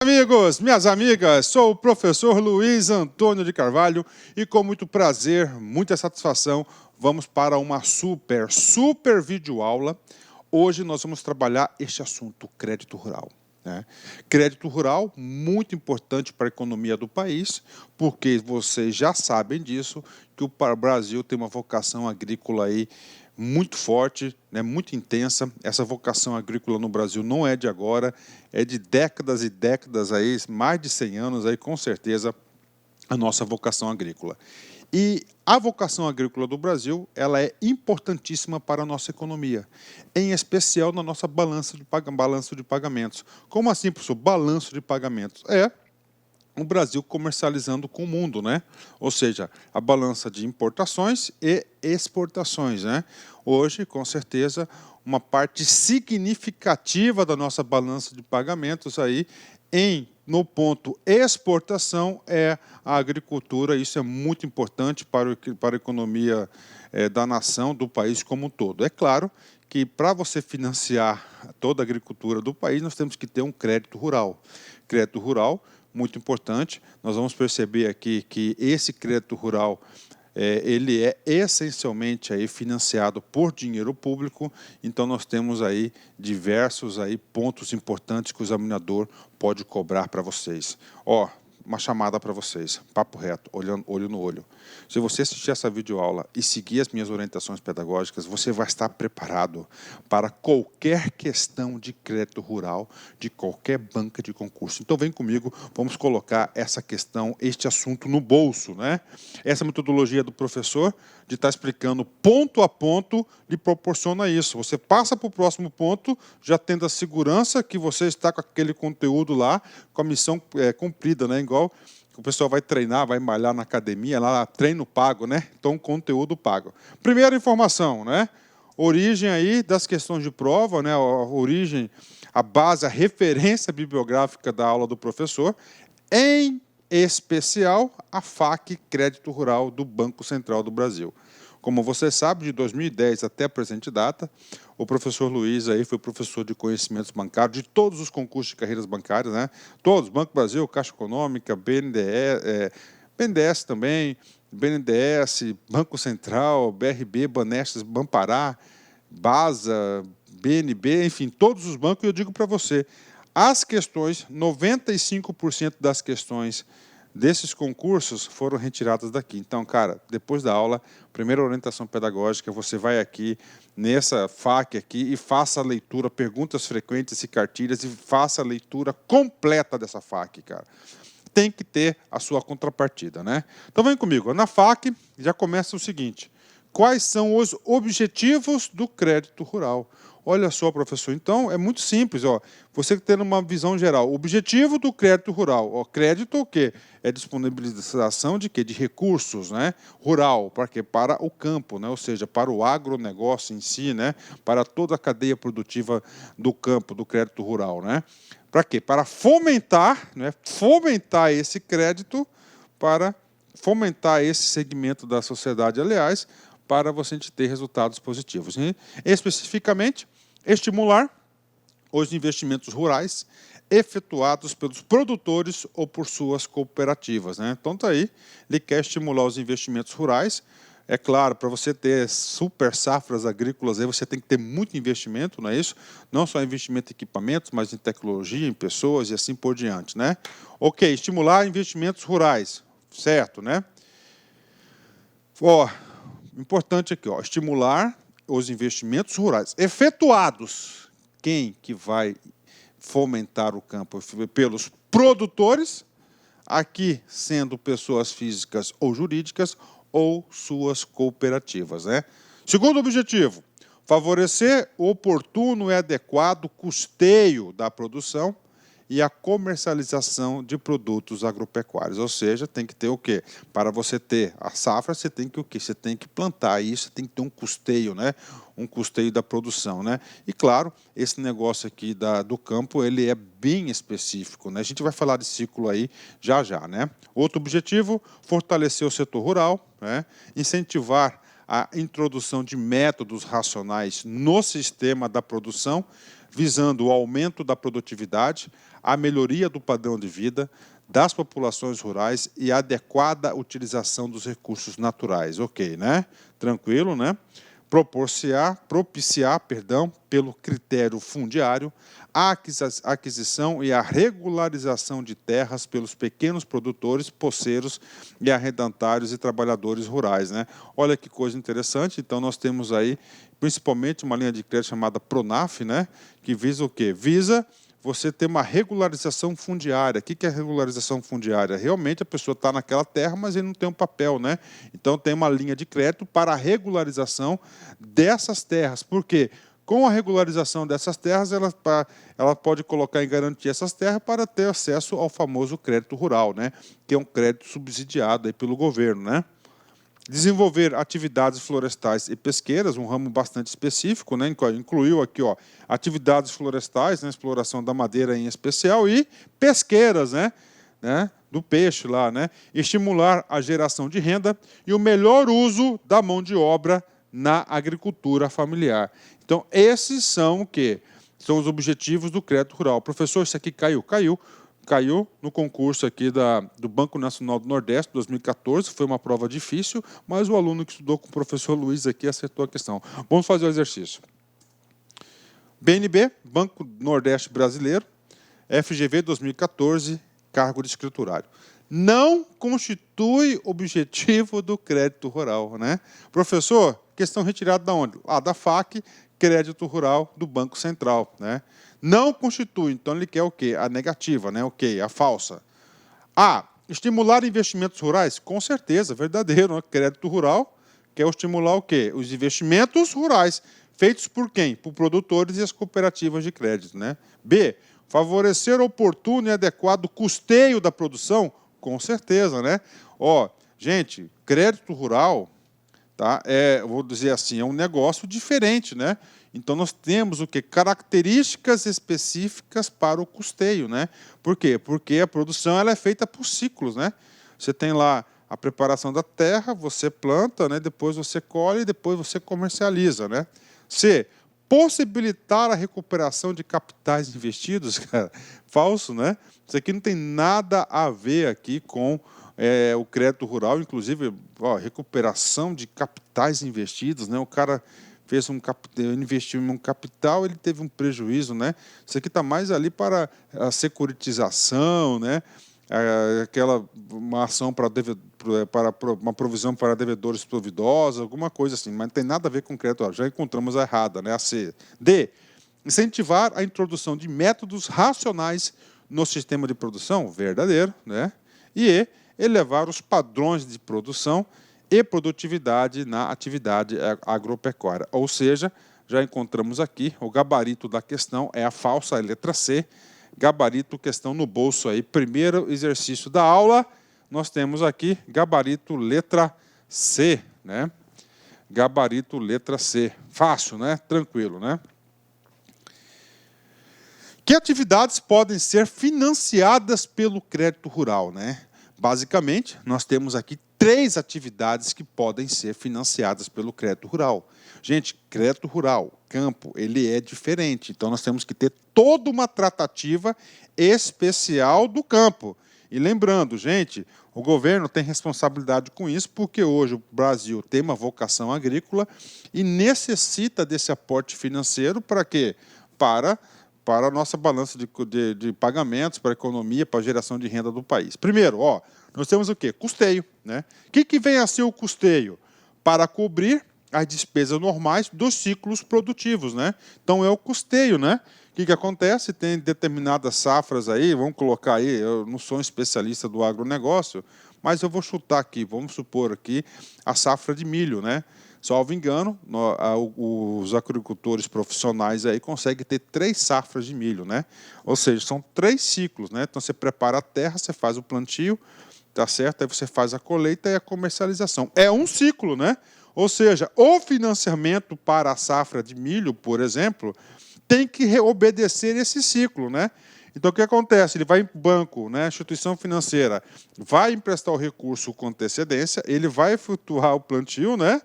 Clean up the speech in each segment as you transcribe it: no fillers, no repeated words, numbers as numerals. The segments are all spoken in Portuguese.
Amigos, minhas amigas, sou o professor Luiz Antônio de Carvalho e com muito prazer, muita satisfação, vamos para uma super videoaula. Hoje nós vamos trabalhar este assunto, crédito rural. Crédito rural, muito importante para a economia do país, porque vocês já sabem disso, que o Brasil tem uma vocação agrícola aí muito forte, muito intensa. Essa vocação agrícola no Brasil não é de agora, é de décadas e décadas, aí, mais de 100 anos, aí, com certeza, a nossa vocação agrícola. E a vocação agrícola do Brasil, ela é importantíssima para a nossa economia, em especial na nossa balanço de pagamentos. Como assim, professor? Balanço de pagamentos. O Brasil comercializando com o mundo, Ou seja, a balança de importações e exportações, Hoje, com certeza, uma parte significativa da nossa balança de pagamentos aí no ponto exportação é a agricultura. Isso é muito importante para a economia da nação, do país como um todo. É claro que para você financiar toda a agricultura do país, nós temos que ter um crédito rural. Crédito rural, muito importante. Nós vamos perceber aqui que esse crédito rural ele é essencialmente aí financiado por dinheiro público. Então nós temos aí diversos aí pontos importantes que o examinador pode cobrar para vocês. Uma chamada para vocês, papo reto, olho no olho. Se você assistir essa videoaula e seguir as minhas orientações pedagógicas, você vai estar preparado para qualquer questão de crédito rural, de qualquer banca de concurso. Então vem comigo, vamos colocar essa questão, este assunto no bolso, Essa metodologia do professor, de estar explicando ponto a ponto, lhe proporciona isso. Você passa para o próximo ponto, já tendo a segurança que você está com aquele conteúdo lá, com a missão cumprida, Igual o pessoal vai treinar, vai malhar na academia, lá treino pago, Então, conteúdo pago. Primeira informação, Origem aí das questões de prova, A origem, a base, a referência bibliográfica da aula do professor, em especial a FAQ Crédito Rural do Banco Central do Brasil. Como você sabe, de 2010 até a presente data, o professor Luiz aí foi professor de conhecimentos bancários de todos os concursos de carreiras bancárias, Todos, Banco Brasil, Caixa Econômica, BNDES também, BNDES, Banco Central, BRB, Banestes, Banpará, BASA, BNB, enfim, todos os bancos. E eu digo para você, as questões, 95% das questões desses concursos foram retiradas daqui. Então, cara, depois da aula, primeira orientação pedagógica, você vai aqui nessa FAQ aqui e faça a leitura, perguntas frequentes e cartilhas, e faça a leitura completa dessa FAQ, cara. Tem que ter a sua contrapartida, Então vem comigo, na FAQ já começa o seguinte: quais são os objetivos do crédito rural? Olha só, professor, então é muito simples, você tendo uma visão geral. O objetivo do crédito rural, crédito o quê? É disponibilização de quê? De recursos, rural, para quê? Para o campo, ou seja, para o agronegócio em si, para toda a cadeia produtiva do campo, do crédito rural, Para quê? Para fomentar, fomentar esse crédito, para fomentar esse segmento da sociedade, aliás, para você ter resultados positivos. E, especificamente, estimular os investimentos rurais efetuados pelos produtores ou por suas cooperativas. Então, está aí, ele quer estimular os investimentos rurais. É claro, para você ter super safras agrícolas, aí você tem que ter muito investimento, não é isso? Não só investimento em equipamentos, mas em tecnologia, em pessoas e assim por diante, Ok, estimular investimentos rurais, certo, Importante aqui, estimular os investimentos rurais efetuados. Quem que vai fomentar o campo? Pelos produtores, aqui sendo pessoas físicas ou jurídicas, ou suas cooperativas. Segundo objetivo, favorecer o oportuno e adequado custeio da produção e a comercialização de produtos agropecuários. Ou seja, tem que ter o quê? Para você ter a safra, você tem que o quê? Você tem que plantar isso, você tem que ter um custeio, Um custeio da produção, E claro, esse negócio aqui do campo, ele é bem específico, A gente vai falar de ciclo aí já, Outro objetivo, fortalecer o setor rural, incentivar a introdução de métodos racionais no sistema da produção, visando o aumento da produtividade, a melhoria do padrão de vida das populações rurais e a adequada utilização dos recursos naturais. Ok, né? Tranquilo, né? Propiciar, pelo critério fundiário, a aquisição e a regularização de terras pelos pequenos produtores, poceiros e arrendatários e trabalhadores rurais, né? Olha que coisa interessante. Então, nós temos aí, principalmente, uma linha de crédito chamada Pronaf, né? Que visa o quê? Visa você ter uma regularização fundiária. O que é regularização fundiária? Realmente a pessoa está naquela terra, mas ele não tem um papel, né? Então tem uma linha de crédito para a regularização dessas terras. Por quê? Com a regularização dessas terras, ela pode colocar em garantia essas terras para ter acesso ao famoso crédito rural, né? Que é um crédito subsidiado aí pelo governo, né? Desenvolver atividades florestais e pesqueiras, um ramo bastante específico, né? Incluiu aqui, ó, atividades florestais, né? Exploração da madeira em especial, e pesqueiras, né? Do peixe lá, né? Estimular a geração de renda e o melhor uso da mão de obra na agricultura familiar. Então, esses são o quê? São os objetivos do crédito rural. Professor, isso aqui caiu? Caiu no concurso aqui do Banco Nacional do Nordeste, 2014, foi uma prova difícil, mas o aluno que estudou com o professor Luiz aqui acertou a questão. Vamos fazer o exercício. BNB, Banco Nordeste Brasileiro, FGV 2014, cargo de escriturário. Não constitui objetivo do crédito rural, né? Professor, questão retirada da onde? Da FAC, crédito rural do Banco Central, né? Não constitui, então ele quer o quê? A negativa, né? Ok, a falsa. Estimular investimentos rurais? Com certeza, verdadeiro, né? Crédito rural quer estimular o quê? Os investimentos rurais, feitos por quem? Por produtores e as cooperativas de crédito, né? B, favorecer oportuno e adequado custeio da produção? Com certeza, né? Gente, crédito rural, tá? Vou dizer assim, é um negócio diferente, né? Então, nós temos o quê? Características específicas para o custeio, né? Por quê? Porque a produção ela é feita por ciclos, né? Você tem lá a preparação da terra, você planta, né? Depois você colhe e depois você comercializa, né? C, possibilitar a recuperação de capitais investidos, cara, falso, né? Isso aqui não tem nada a ver aqui com o crédito rural, inclusive, recuperação de capitais investidos, né? O cara investiu em um capital, ele teve um prejuízo, né? Isso aqui está mais ali para a securitização, né? Uma ação para uma provisão para devedores providosos, alguma coisa assim, mas não tem nada a ver com crédito rural. Já encontramos a errada, né? A C. D, incentivar a introdução de métodos racionais no sistema de produção, verdadeiro, né? E E, elevar os padrões de produção e produtividade na atividade agropecuária. Ou seja, já encontramos aqui, o gabarito da questão é a falsa, a letra C, gabarito, questão no bolso aí. Primeiro exercício da aula, nós temos aqui gabarito letra C, né? Gabarito letra C. Fácil, né? Tranquilo, né? Que atividades podem ser financiadas pelo crédito rural, né? Basicamente, nós temos aqui 3 atividades que podem ser financiadas pelo crédito rural. Gente, crédito rural, campo, ele é diferente. Então, nós temos que ter toda uma tratativa especial do campo. E lembrando, gente, o governo tem responsabilidade com isso, porque hoje o Brasil tem uma vocação agrícola e necessita desse aporte financeiro para quê? Para a nossa balança de pagamentos, para a economia, para a geração de renda do país. Primeiro, nós temos o quê? Custeio, né? O que vem a ser o custeio? Para cobrir as despesas normais dos ciclos produtivos, né? Então, é o custeio, né? O que acontece? Tem determinadas safras aí, vamos colocar aí, eu não sou um especialista do agronegócio, mas eu vou chutar aqui, vamos supor aqui, a safra de milho, né? Salvo engano, os agricultores profissionais aí conseguem ter 3 safras de milho, né? Ou seja, são 3 ciclos, né? Então, você prepara a terra, você faz o plantio, tá certo? Aí você faz a colheita e a comercialização. É um ciclo, né? Ou seja, o financiamento para a safra de milho, por exemplo, tem que obedecer esse ciclo, né? Então, o que acontece? Ele vai em banco, né? Instituição financeira, vai emprestar o recurso com antecedência, ele vai efetuar o plantio, né?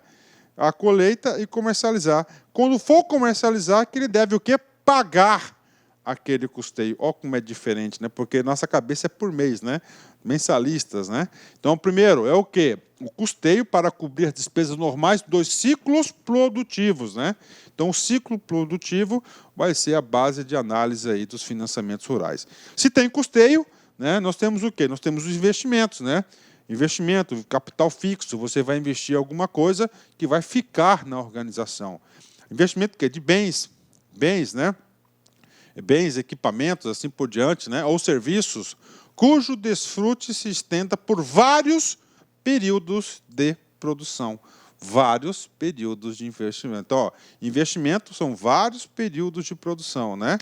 A colheita e comercializar. Quando for comercializar, que ele deve o quê? pagar aquele custeio. Olha como é diferente, né? Porque nossa cabeça é por mês, né? Mensalistas, né? Então, primeiro, é o quê? O custeio para cobrir as despesas normais dos ciclos produtivos, né? Então, o ciclo produtivo vai ser a base de análise aí dos financiamentos rurais. Se tem custeio, né, nós temos o quê? Nós temos os investimentos, né? Investimento, capital fixo, você vai investir em alguma coisa que vai ficar na organização. Investimento que é de bens, né? Bens, equipamentos, assim por diante, né? Ou serviços, cujo desfrute se estenda por vários períodos de produção. Vários períodos de investimento. Então, ó, investimento são vários períodos de produção, né?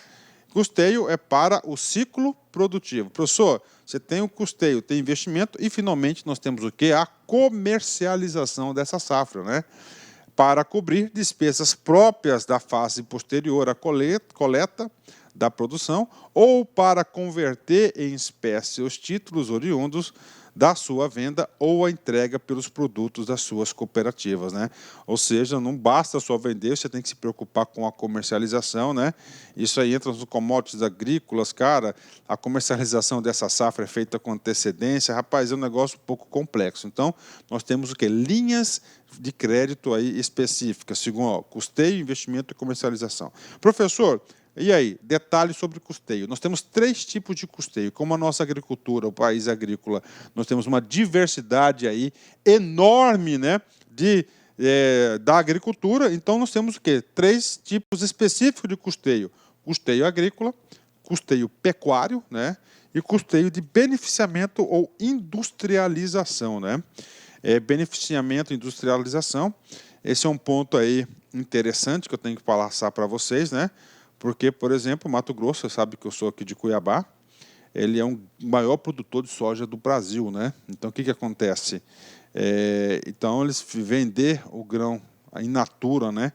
Custeio é para o ciclo produtivo. Professor, você tem o custeio, tem investimento e, finalmente, nós temos o quê? A comercialização dessa safra, né? Para cobrir despesas próprias da fase posterior à coleta da produção ou para converter em espécie os títulos oriundos da sua venda ou a entrega pelos produtos das suas cooperativas, né? Ou seja, não basta só vender, você tem que se preocupar com a comercialização, né? Isso aí entra nos commodities agrícolas, cara, a comercialização dessa safra é feita com antecedência, rapaz, é um negócio um pouco complexo. Então, nós temos o quê? Linhas de crédito aí específicas, segundo ó, custeio, investimento e comercialização. Professor, e aí, detalhes sobre custeio. Nós temos 3 tipos de custeio. Como a nossa agricultura, o país agrícola, nós temos uma diversidade aí enorme, né, da agricultura. Então, nós temos o quê? 3 tipos específicos de custeio. Custeio agrícola, custeio pecuário, né, e custeio de beneficiamento ou industrialização, né. Beneficiamento e industrialização. Esse é um ponto aí interessante que eu tenho que passar para vocês, né. Porque, por exemplo, Mato Grosso, você sabe que eu sou aqui de Cuiabá, ele é o maior produtor de soja do Brasil, né? Então, o que acontece? Então, eles vender o grão in natura, né?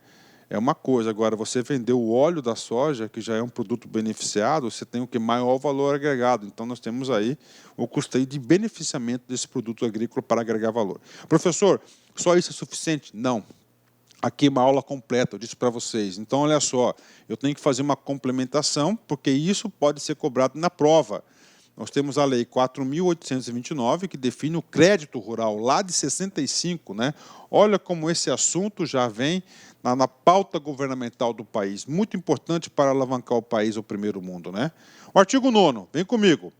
É uma coisa. Agora, você vender o óleo da soja, que já é um produto beneficiado, você tem o que? Maior valor agregado. Então, nós temos aí o custeio de beneficiamento desse produto agrícola para agregar valor. Professor, só isso é suficiente? Não. Aqui uma aula completa, eu disse para vocês. Então, olha só, eu tenho que fazer uma complementação, porque isso pode ser cobrado na prova. Nós temos a Lei 4.829, que define o crédito rural, lá de 65, né? Olha como esse assunto já vem na pauta governamental do país. Muito importante para alavancar o país ao primeiro mundo, né? O artigo 9º, vem comigo.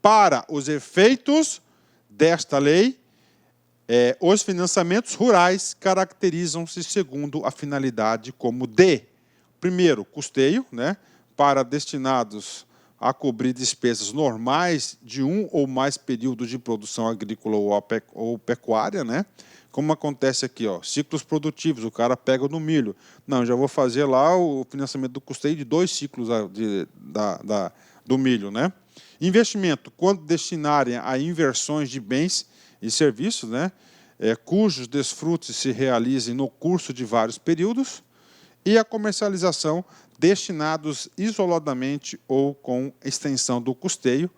Para os efeitos desta lei, os financiamentos rurais caracterizam-se segundo a finalidade como de, primeiro, custeio, né, para destinados a cobrir despesas normais de um ou mais períodos de produção agrícola ou pecuária, né, como acontece aqui, ó, ciclos produtivos, o cara pega no milho. Não, já vou fazer lá o financiamento do custeio de 2 ciclos do milho, né. Investimento, quando destinarem a inversões de bens e serviços, né, cujos desfrutes se realizem no curso de vários períodos, e a comercialização, destinados isoladamente ou com extensão do custeio,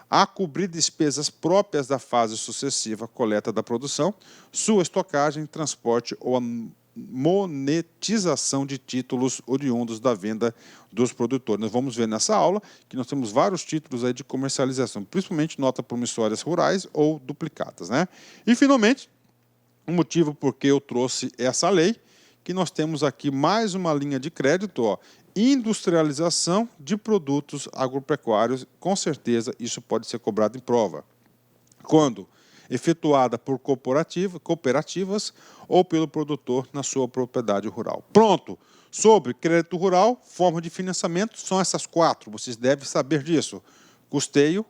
a cobrir despesas próprias da fase sucessiva coleta da produção, sua estocagem, transporte ou a monetização de títulos oriundos da venda dos produtores. Nós vamos ver nessa aula que nós temos vários títulos aí de comercialização, principalmente nota promissórias rurais ou duplicatas, né? E, finalmente, o motivo por que eu trouxe essa lei, que nós temos aqui mais uma linha de crédito, ó, industrialização de produtos agropecuários, com certeza isso pode ser cobrado em prova. Quando? Efetuada por cooperativas ou pelo produtor na sua propriedade rural. Pronto! Sobre crédito rural, forma de financiamento, são essas 4, vocês devem saber disso. Custeio,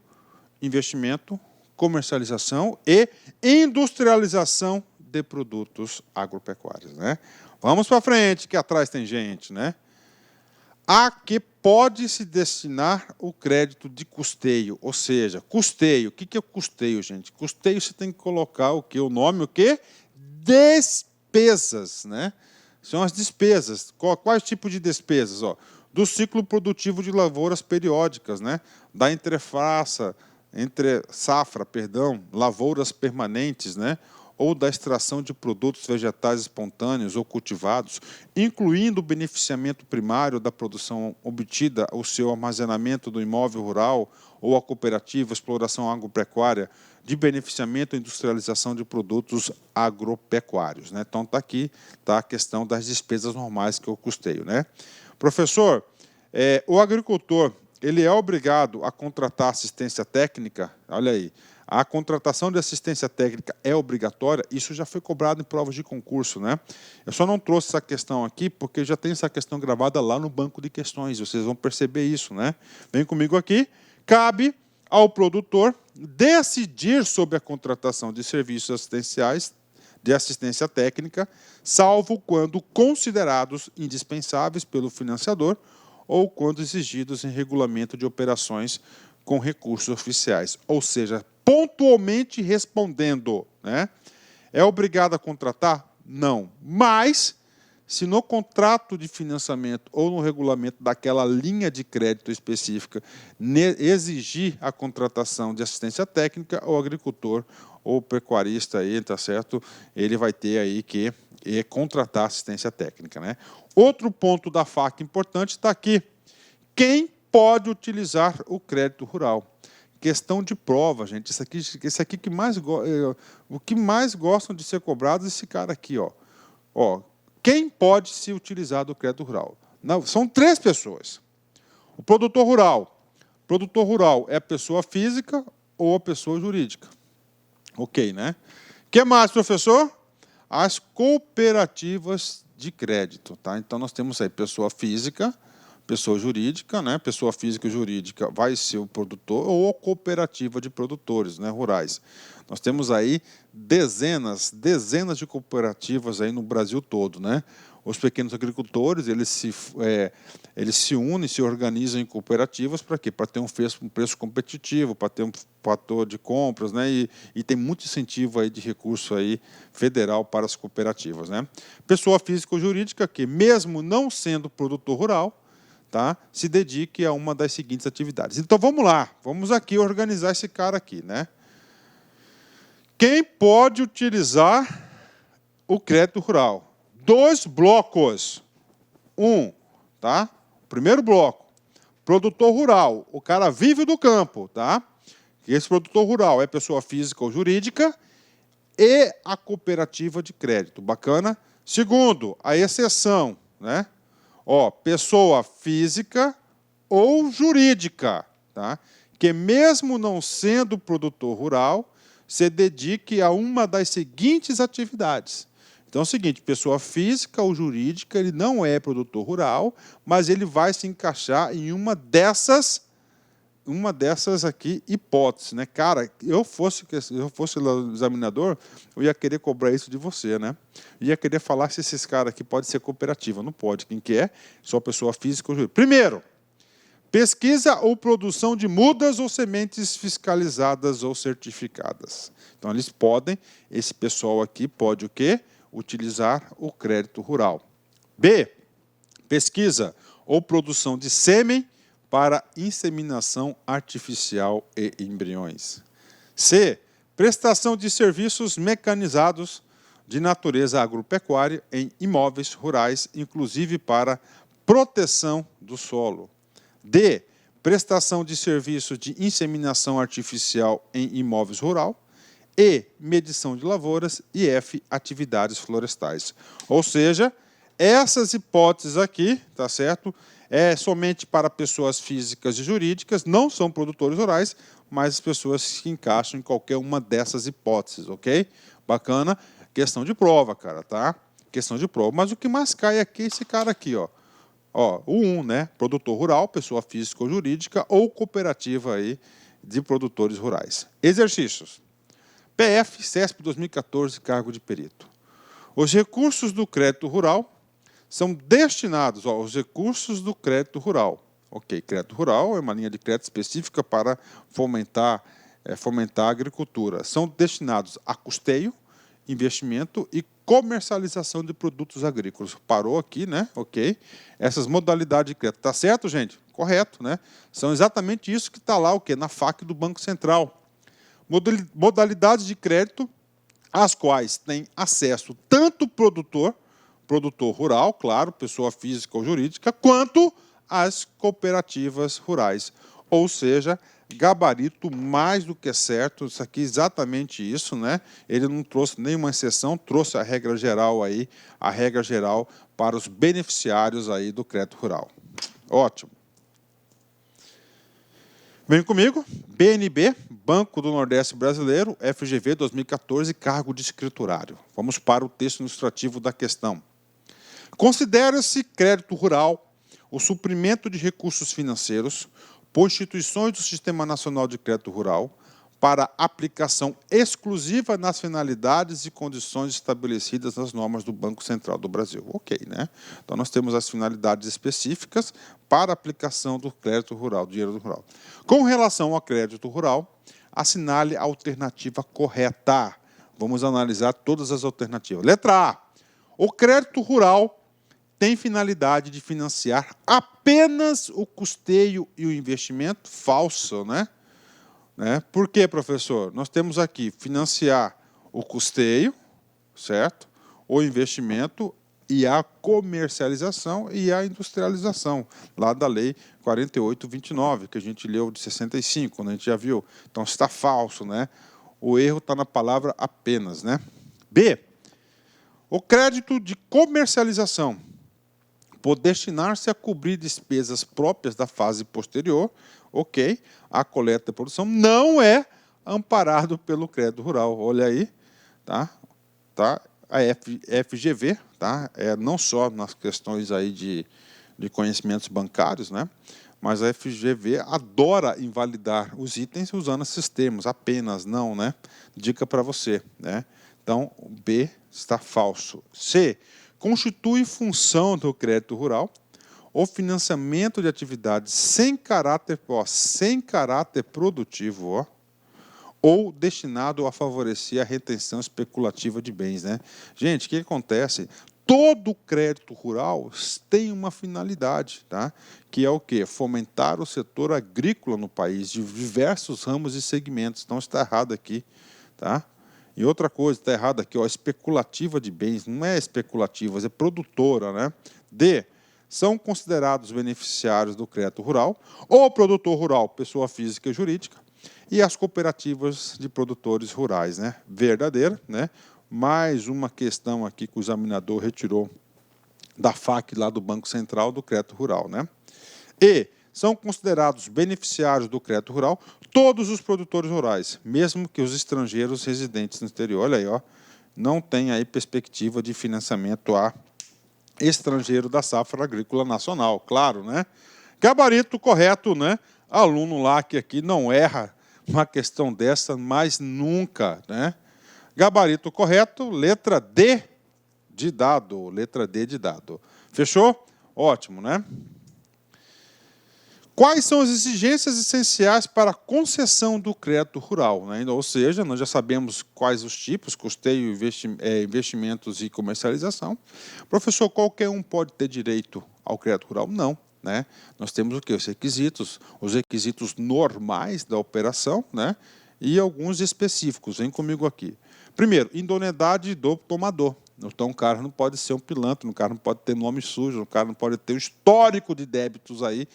investimento, comercialização e industrialização de produtos agropecuários, né? Vamos para frente, que atrás tem gente, né? A que pode se destinar o crédito de custeio, ou seja, custeio. O que é custeio, gente? Custeio você tem que colocar o quê? O nome, o quê? Despesas, né? São as despesas. Quais tipos de despesas? Ó, do ciclo produtivo de lavouras periódicas, né? Da entre safra, lavouras permanentes, né? ou da extração de produtos vegetais espontâneos ou cultivados, incluindo o beneficiamento primário da produção obtida, o seu armazenamento do imóvel rural ou a cooperativa, exploração agropecuária, de beneficiamento e industrialização de produtos agropecuários, né? Então, está aqui a questão das despesas normais que eu custeio, né? Professor, o agricultor ele é obrigado a contratar assistência técnica? Olha aí, a contratação de assistência técnica é obrigatória? Isso já foi cobrado em provas de concurso, né? Eu só não trouxe essa questão aqui porque já tem essa questão gravada lá no banco de questões, vocês vão perceber isso, né? Vem comigo aqui. Cabe ao produtor decidir sobre a contratação de serviços assistenciais de assistência técnica, salvo quando considerados indispensáveis pelo financiador ou quando exigidos em regulamento de operações com recursos oficiais. Ou seja, pontualmente respondendo, né? É obrigado a contratar? Não. Mas, se no contrato de financiamento ou no regulamento daquela linha de crédito específica exigir a contratação de assistência técnica, o agricultor ou o pecuarista aí, tá certo? Ele vai ter aí que contratar assistência técnica, né? Outro ponto da FAQ importante está aqui. Quem pode utilizar o crédito rural? Questão de prova, gente. Esse aqui que mais o que mais gostam de ser cobrado é esse cara aqui, ó. Quem pode se utilizar do crédito rural? Não, são 3 pessoas. O produtor rural. O produtor rural é a pessoa física ou a pessoa jurídica. Ok, né? O que mais, professor? As cooperativas de crédito, tá? Então, nós temos aí pessoa física, pessoa jurídica, né? Pessoa física e jurídica vai ser o produtor ou a cooperativa de produtores, né, rurais. Nós temos aí dezenas de cooperativas aí no Brasil todo, né? Os pequenos agricultores, eles se unem, se organizam em cooperativas para quê? Para ter um preço competitivo, para ter um fator de compras, né? E tem muito incentivo aí de recurso aí federal para as cooperativas, né? Pessoa física ou jurídica que, mesmo não sendo produtor rural, tá, se dedique a uma das seguintes atividades. Então, vamos lá. Vamos aqui organizar esse cara aqui, né? Quem pode utilizar o crédito rural? 2 blocos. Tá? Primeiro bloco, produtor rural. O cara vive do campo, tá? Esse produtor rural é pessoa física ou jurídica e a cooperativa de crédito. Bacana? Segundo, a exceção, né? Pessoa física ou jurídica, tá? Que mesmo não sendo produtor rural, se dedique a uma das seguintes atividades. Então é o seguinte, pessoa física ou jurídica, ele não é produtor rural, mas ele vai se encaixar em uma dessas aqui hipóteses, né? Cara, eu fosse o examinador, eu ia querer cobrar isso de você, né? Eu ia querer falar se esses caras aqui podem ser cooperativa. Não pode. Quem que é? Só pessoa física ou jurídica. Primeiro, pesquisa ou produção de mudas ou sementes fiscalizadas ou certificadas. Então, eles podem, esse pessoal aqui pode o quê? Utilizar o crédito rural. B, pesquisa ou produção de sêmen para inseminação artificial e embriões. C, prestação de serviços mecanizados de natureza agropecuária em imóveis rurais, inclusive para proteção do solo. D, prestação de serviços de inseminação artificial em imóveis rural. E, medição de lavouras. E F, atividades florestais. Ou seja, essas hipóteses aqui, tá certo? É somente para pessoas físicas e jurídicas, não são produtores rurais, mas as pessoas se encaixam em qualquer uma dessas hipóteses, ok? Bacana. Questão de prova, cara, tá? Questão de prova. Mas o que mais cai aqui é esse cara aqui, ó. O 1, né? Produtor rural, pessoa física ou jurídica, ou cooperativa aí de produtores rurais. Exercícios. PF, CESP 2014, cargo de perito. Os recursos do crédito rural são destinados aos recursos do crédito rural. Ok, crédito rural é uma linha de crédito específica para fomentar a agricultura. São destinados a custeio, investimento e comercialização de produtos agrícolas. Parou aqui, né? Ok. Essas modalidades de crédito. Tá certo, gente? Correto, né? São exatamente isso que está lá, o quê? Na FAQ do Banco Central. Modalidades de crédito às quais tem acesso tanto o produtor rural, claro, pessoa física ou jurídica, quanto as cooperativas rurais. Ou seja, gabarito mais do que certo, isso aqui é exatamente isso, né? Ele não trouxe nenhuma exceção, trouxe a regra geral aí, a regra geral para os beneficiários aí do crédito rural. Ótimo. Vem comigo, BNB, Banco do Nordeste Brasileiro, FGV 2014, cargo de escriturário. Vamos para o texto ilustrativo da questão. Considera-se crédito rural o suprimento de recursos financeiros por instituições do Sistema Nacional de Crédito Rural para aplicação exclusiva nas finalidades e condições estabelecidas nas normas do Banco Central do Brasil. Ok, né? Então, nós temos as finalidades específicas para a aplicação do crédito rural, do dinheiro rural. Com relação ao crédito rural, assinale a alternativa correta. Vamos analisar todas as alternativas. Letra A. O crédito rural tem finalidade de financiar apenas o custeio e o investimento? Falso, né? Por quê, professor? Nós temos aqui financiar o custeio, certo? O investimento e a comercialização e a industrialização, lá da Lei 4829, que a gente leu de 65, né? A gente já viu. Então, está falso, né? O erro está na palavra apenas, né? B. O crédito de comercialização pode destinar-se a cobrir despesas próprias da fase posterior, ok, a coleta e produção, não é amparado pelo crédito rural. Olha aí, tá? A FGV, tá? Não só nas questões aí de conhecimentos bancários, né? Mas a FGV adora invalidar os itens usando esses termos, apenas, não, né? Dica para você, né? Então, B está falso. C. Constitui função do crédito rural o financiamento de atividades sem caráter produtivo, ou destinado a favorecer a retenção especulativa de bens, né? Gente, o que acontece? Todo crédito rural tem uma finalidade, tá? Que é o quê? Fomentar o setor agrícola no país, de diversos ramos e segmentos. Então, está errado aqui, tá? E outra coisa, está errado aqui, ó, especulativa de bens. Não é especulativa, é produtora, né? D. São considerados beneficiários do crédito rural o produtor rural, pessoa física e jurídica, e as cooperativas de produtores rurais, né? Verdadeira, né? Mais uma questão aqui que o examinador retirou da FAQ lá do Banco Central do crédito rural, né? E são considerados beneficiários do crédito rural todos os produtores rurais, mesmo que os estrangeiros residentes no exterior. Olha aí, ó, não tem aí perspectiva de financiamento a estrangeiro da safra agrícola nacional, claro, né? Gabarito correto, né? Aluno lá que aqui não erra uma questão dessa, mas nunca, né? Gabarito correto, letra D de dado, letra D de dado. Fechou? Ótimo, né? Quais são as exigências essenciais para a concessão do crédito rural, né? Ou seja, nós já sabemos quais os tipos, custeio, investimentos e comercialização. Professor, qualquer um pode ter direito ao crédito rural? Não, né? Nós temos o quê? Os requisitos normais da operação, né? E alguns específicos. Vem comigo aqui. Primeiro, idoneidade do tomador. Então, o cara não pode ser um pilantra, o cara não pode ter nome sujo, o cara não pode ter um histórico de débitos aí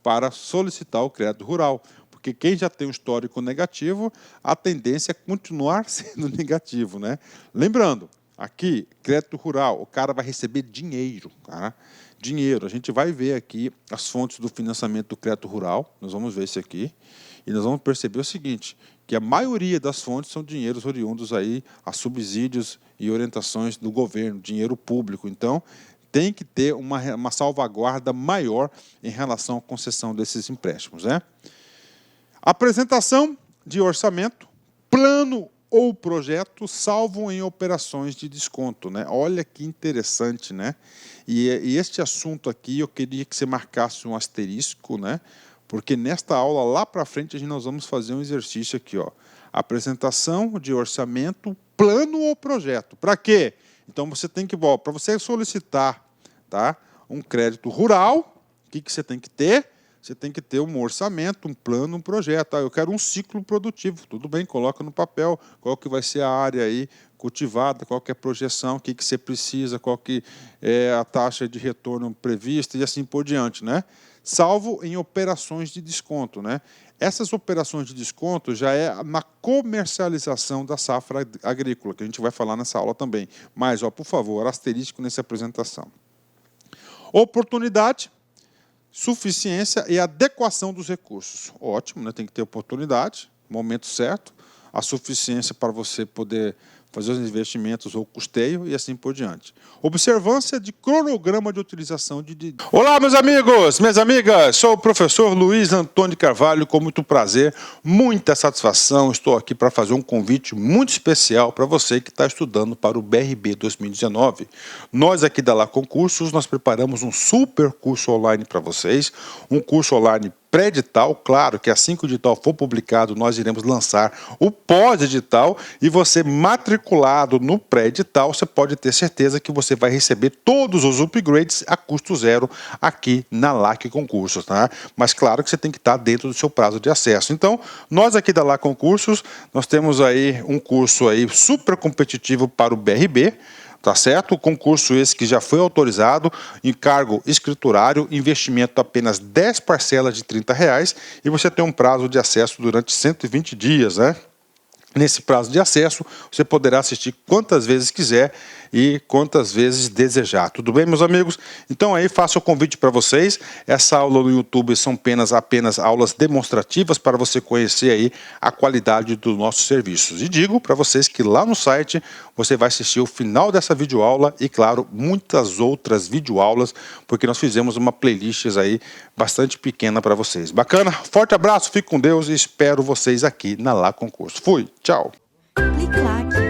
para solicitar o crédito rural. Porque quem já tem um histórico negativo, a tendência é continuar sendo negativo, né? Lembrando, aqui, crédito rural, o cara vai receber dinheiro, tá? Dinheiro. A gente vai ver aqui as fontes do financiamento do crédito rural, nós vamos ver isso aqui, e nós vamos perceber o seguinte, que a maioria das fontes são dinheiros oriundos aí a subsídios e orientações do governo, dinheiro público. Então, tem que ter uma salvaguarda maior em relação à concessão desses empréstimos, né? Apresentação de orçamento, plano ou projeto, salvo em operações de desconto, né? Olha que interessante, né? E este assunto aqui eu queria que você marcasse um asterisco, né? Porque nesta aula lá para frente nós vamos fazer um exercício aqui, ó. Apresentação de orçamento, plano ou projeto. Para quê? Então você tem que, para você solicitar, tá, um crédito rural, o que você tem que ter? Você tem que ter um orçamento, um plano, um projeto. Eu quero um ciclo produtivo. Tudo bem, coloca no papel qual que vai ser a área aí cultivada, qual que é a projeção, o que você precisa, qual que é a taxa de retorno prevista e assim por diante, né? Salvo em operações de desconto, né? Essas operações de desconto já é na comercialização da safra agrícola, que a gente vai falar nessa aula também. Mas, ó, por favor, asterístico nessa apresentação. Oportunidade, suficiência e adequação dos recursos. Ótimo, né? Tem que ter oportunidade, momento certo, a suficiência para você poder fazer os investimentos ou custeio e assim por diante. Observância de cronograma de utilização de... Olá, meus amigos, minhas amigas, sou o professor Luiz Antônio de Carvalho, com muito prazer, muita satisfação, estou aqui para fazer um convite muito especial para você que está estudando para o BRB 2019. Nós aqui da Lá Concursos, nós preparamos um super curso online para vocês, um curso online pré-edital, claro que assim que o edital for publicado, nós iremos lançar o pós-edital e você matriculado no pré-edital, você pode ter certeza que você vai receber todos os upgrades a custo zero aqui na LAC Concursos, tá? Mas claro que você tem que estar dentro do seu prazo de acesso. Então, nós aqui da LAC Concursos, nós temos aí um curso aí super competitivo para o BRB, tá certo? O concurso esse que já foi autorizado, encargo escriturário, investimento apenas 10 parcelas de R$30 e você tem um prazo de acesso durante 120 dias, né? Nesse prazo de acesso, você poderá assistir quantas vezes quiser e quantas vezes desejar. Tudo bem, meus amigos? Então aí faço o convite para vocês. Essa aula no YouTube são apenas aulas demonstrativas para você conhecer aí a qualidade dos nossos serviços. E digo para vocês que lá no site você vai assistir o final dessa videoaula e, claro, muitas outras videoaulas, porque nós fizemos uma playlist aí bastante pequena para vocês. Bacana? Forte abraço, fique com Deus e espero vocês aqui na Lá Concurso. Fui! Tchau! Clique lá.